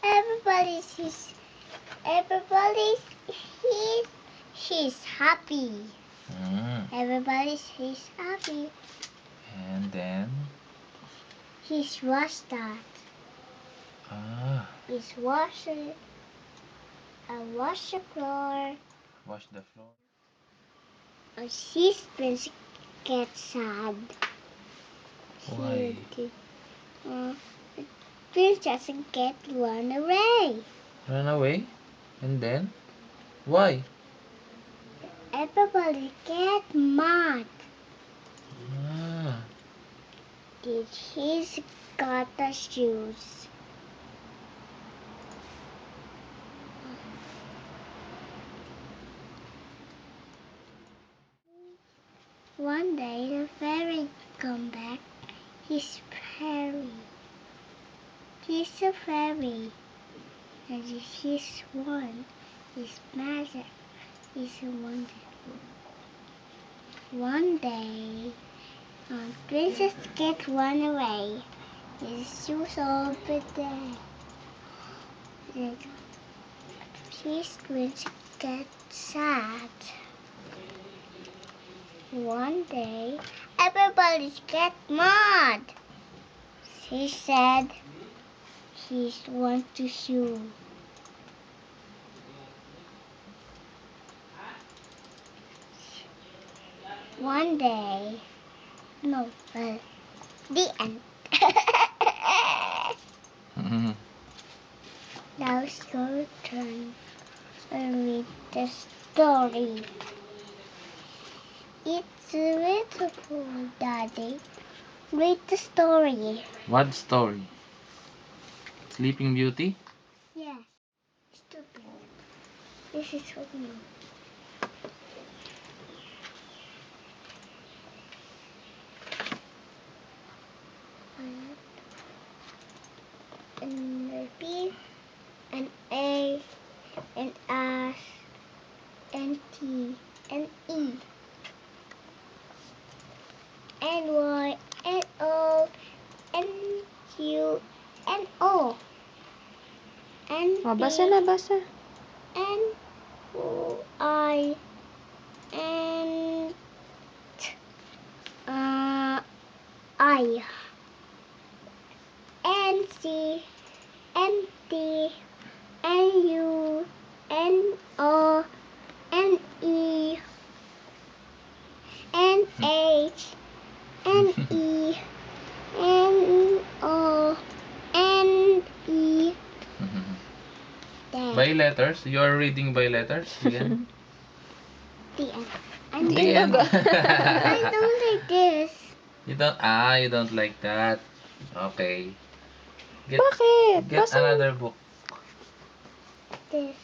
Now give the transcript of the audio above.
Everybody's everybody's she's happy. Everybody's happy. And then? He's washed that. He's washing. I wash the floor. Wash the floor. She's been get sad. Why? Princess get run away. Run away? And then? Why? Everybody get mad. Did he's got the shoes? One day the fairy come back. He's fairy. He's a fairy. And he's one. He's magic. He's a wonder. One day, Princess get run away. His shoes over there. His Princess get sad. One day, everybody get mad. He said he wants to shoe. One day, no, the end. Now it's your turn and read the story. It's beautiful, Daddy. Read the story. What story? Sleeping Beauty? Yeah. Stupid. This is for you. And the B, and A, and S, and T, and E, and Y, and O, and Q, and O, and P, Basa na, basa. and I, and I, and C, and D, and U, and O, and E, and H, and E, and O, and E. There. By letters? You are reading by letters again? The end. And The end. I don't like this. You don't like that. Okay. Bakit? Get Basa. another book. This.